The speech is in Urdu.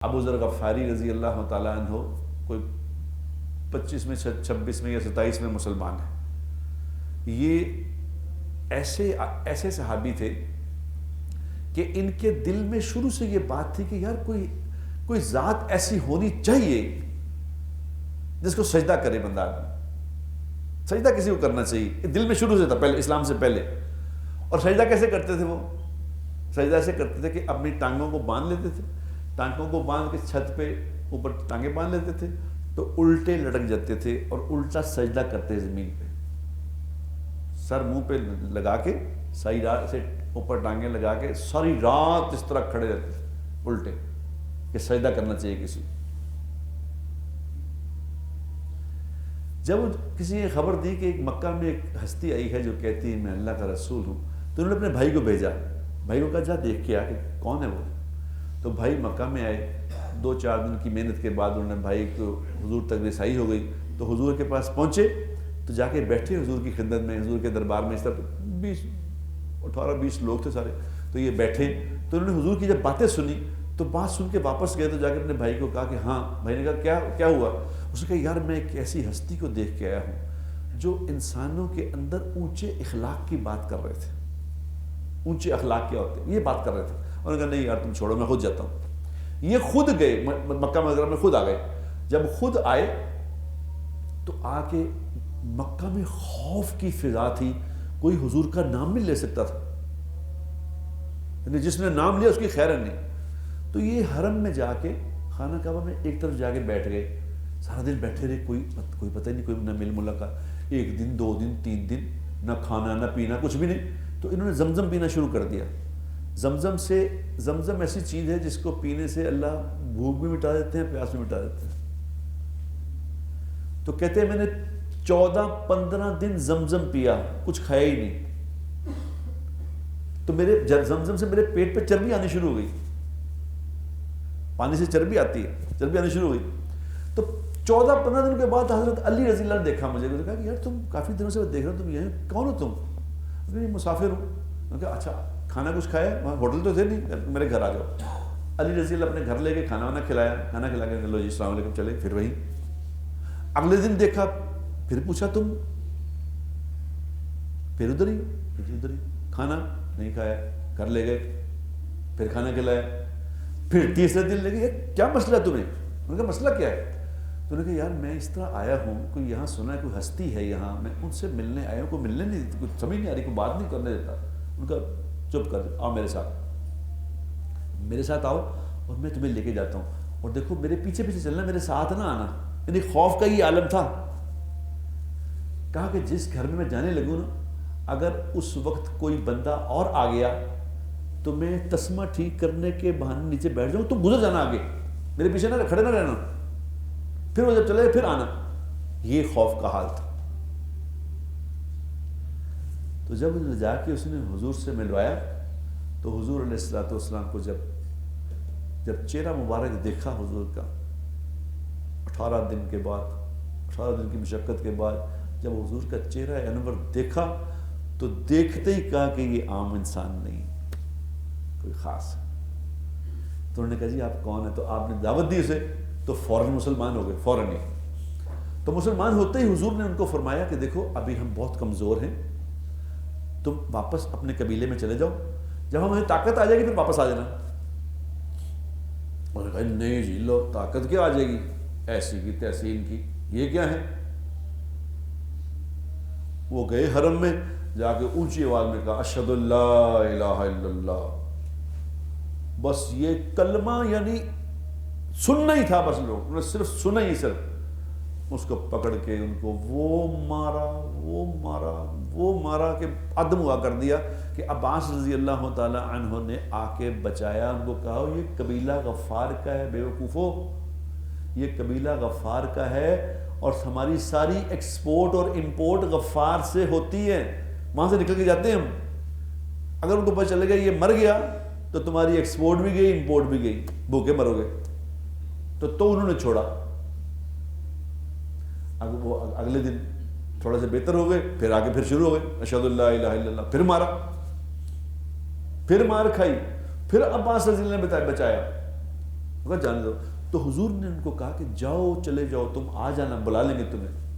ابو ذر غفاری رضی اللہ تعالیٰ عنہ کوئی 25 میں 26 میں یا 27 میں مسلمان ہیں۔ یہ ایسے صحابی تھے کہ ان کے دل میں شروع سے یہ بات تھی کہ یار کوئی ذات ایسی ہونی چاہیے جس کو سجدہ کرے بندہ آدمی۔ سجدہ کسی کو کرنا چاہیے، یہ دل میں شروع سے تھا، پہلے اسلام سے پہلے۔ اور سجدہ کیسے کرتے تھے وہ؟ سجدہ ایسے کرتے تھے کہ اپنی ٹانگوں کو باندھ لیتے تھے، ٹانگوں کو باندھ کے چھت پہ اوپر ٹانگیں باندھ لیتے تھے تو الٹے لٹک جاتے تھے اور الٹا سجدہ کرتے زمین پہ، سر منہ پہ لگا کے صحیح رات سے اوپر ٹانگیں لگا کے ساری رات اس طرح کھڑے رہتے تھے الٹے کہ سجدہ کرنا چاہیے کسی۔ جب کسی نے خبر دی کہ ایک مکہ میں ایک ہستی آئی ہے جو کہتی ہے میں اللہ کا رسول ہوں، تو انہوں نے اپنے بھائی کو بھیجا، بھائی کو کہا جا دیکھ کے آ کہ کون ہے وہ۔ تو بھائی مکہ میں آئے، 2-4 دن کی محنت کے بعد انہوں نے بھائی کو حضور تک رسائی ہو گئی، تو حضور کے پاس پہنچے تو جا کے بیٹھے حضور کی خدمت میں، حضور کے دربار میں۔ اس طرح 18-20 لوگ تھے سارے، تو یہ بیٹھے تو انہوں نے حضور کی جب باتیں سنی تو بات سن کے واپس گئے، تو جا کے اپنے بھائی کو کہا کہ ہاں۔ بھائی نے کہا کیا ہوا؟ اس نے کہا یار میں ایک ایسی ہستی کو دیکھ کے آیا ہوں جو انسانوں کے اندر اونچے اخلاق کی بات کر رہے تھے۔ اونچے اخلاق کیا ہوتے ہیں یہ بات کر رہے تھے۔ انہوں نے کہا نہیں یار تم چھوڑو، میں خود جاتا ہوں۔ یہ خود گئے مکہ مکرمہ میں، خود آ گئے۔ جب خود آئے تو آ کے مکہ میں خوف کی فضا تھی، کوئی حضور کا نام نہیں لے سکتا تھا، یعنی جس نے نام لیا اس کی خیر نہیں۔ تو یہ حرم میں جا کے خانہ کعبہ میں ایک طرف جا کے بیٹھ گئے، سارا دن بیٹھے رہے، کوئی پتہ نہیں، کوئی نہ مل ملاقات، 1 دن 2 دن 3 دن نہ کھانا نہ پینا کچھ بھی نہیں۔ تو انہوں نے زمزم پینا شروع کر دیا۔ زمزم ایسی چیز ہے جس کو پینے سے اللہ بھوک بھی مٹا دیتے ہیں، پیاس بھی مٹا دیتے ہیں۔ تو کہتے ہیں میں نے 14-15 دن زمزم پیا، کچھ کھایا ہی نہیں، تو میرے زمزم سے میرے پیٹ پہ چربی آنی شروع ہو گئی، پانی سے چربی آتی ہے، چربی آنی شروع ہو گئی۔ تو 14-15 دن کے بعد حضرت علی رضی اللہ نے دیکھا مجھے، کہا کہ یار تم کافی دنوں سے دیکھ رہا ہوں، تم یہاں کون ہو تم؟ میں مسافر ہوں۔ میں نے کہا اچھا کھانا کچھ کھایا؟ وہاں ہوٹل تو تھے نہیں، میرے گھر آ جاؤ۔ علی رضی اللہ اپنے گھر لے کے کھانا وانا کھلایا، کھانا کھلا کے لو جی السلام علیکم، چلے پھر وہی۔ اگلے دن دیکھا، پھر پوچھا تم پھر ادھر ہی ہو؟ جی ادھر ہی۔ کھانا نہیں کھایا، گھر لے گئے، پھر کھانا کھلایا، پھر تیسرے دن لے گئے، کیا مسئلہ ہے تمہیں؟ انہوں نے کہا مسئلہ کیا ہے؟ تو انہوں نے کہا یار میں اس طرح آیا ہوں، کوئی یہاں سنا ہے کوئی ہستی ہے یہاں، میں ان سے ملنے آیا ہوں، کوئی ملنے نہیں دیتی، کچھ سمجھ نہیں آ رہی، کوئی بات نہیں کرنے دیتا۔ ان کا چپ کر، آؤ میرے ساتھ آؤ اور میں تمہیں لے کے جاتا ہوں، اور دیکھو میرے پیچھے پیچھے چلنا، میرے ساتھ نہ آنا۔ یعنی خوف کا یہ عالم تھا۔ کہا کہ جس گھر میں جانے لگوں نا، اگر اس وقت کوئی بندہ اور آ گیا تو میں تسمہ ٹھیک کرنے کے بہانے نیچے بیٹھ جاؤں، تم گزر جانا آگے، میرے پیچھے نہ کھڑے نہ رہنا، پھر وہ جب چلے پھر آنا۔ یہ خوف کا حال تھا۔ تو جب جا کے اس نے حضور سے ملوایا تو حضور علیہ الصلوۃ والسلام کو جب چہرہ مبارک دیکھا حضور کا، 18 دن کے بعد، 18 دن کی مشقت کے بعد جب حضور کا چہرہ انور دیکھا تو دیکھتے ہی کہا کہ یہ عام انسان نہیں، کوئی خاص ہے۔ تو انہوں نے کہا جی آپ کون ہیں؟ تو آپ نے دعوت دی اسے، تو فوراً مسلمان ہو گئے، فوراً ہی۔ تو مسلمان ہوتے ہی حضور نے ان کو فرمایا کہ دیکھو ابھی ہم بہت کمزور ہیں، تم واپس اپنے قبیلے میں چلے جاؤ، جب ہمیں طاقت آ جائے گی پھر واپس آ جانا۔ انہوں نے کہا نہیں جی لو طاقت کیا آ جائے گی، ایسی کی تیسی ان کی، یہ کیا ہے؟ وہ گئے حرم میں، جا کے اونچی آواز میں کہا اشہد ان لا الہ الا اللہ، بس یہ کلمہ یعنی سننا ہی تھا، بس لوگ نے صرف سنا ہی، صرف اس کو پکڑ کے ان کو وہ مارا کہ عدم ہوا کر دیا۔ کہ عباس رضی اللہ تعالیٰ عنہ نے آ کے بچایا، ان کو کہا یہ قبیلہ غفار کا ہے، بے وقوفو، یہ قبیلہ غفار کا ہے، اور ہماری ساری ایکسپورٹ اور امپورٹ غفار سے ہوتی ہے، وہاں سے نکل کے جاتے ہیں ہم۔ اگر ان کو پتہ چلے گا یہ مر گیا تو تمہاری ایکسپورٹ بھی گئی، امپورٹ بھی گئی، بھوکے مرو گے۔ تو انہوں نے چھوڑا۔ وہ اگلے دن تھوڑا سے بہتر ہو گئے، پھر آگے پھر شروع ہو گئے اشہد ان لا الہ الا اللہ، پھر مارا، پھر مار کھائی، پھر عباس رضی اللہ نے بچایا۔ کہا جانے دو. تو حضور نے ان کو کہا کہ جاؤ چلے جاؤ، تم آ جانا، بلا لیں گے تمہیں.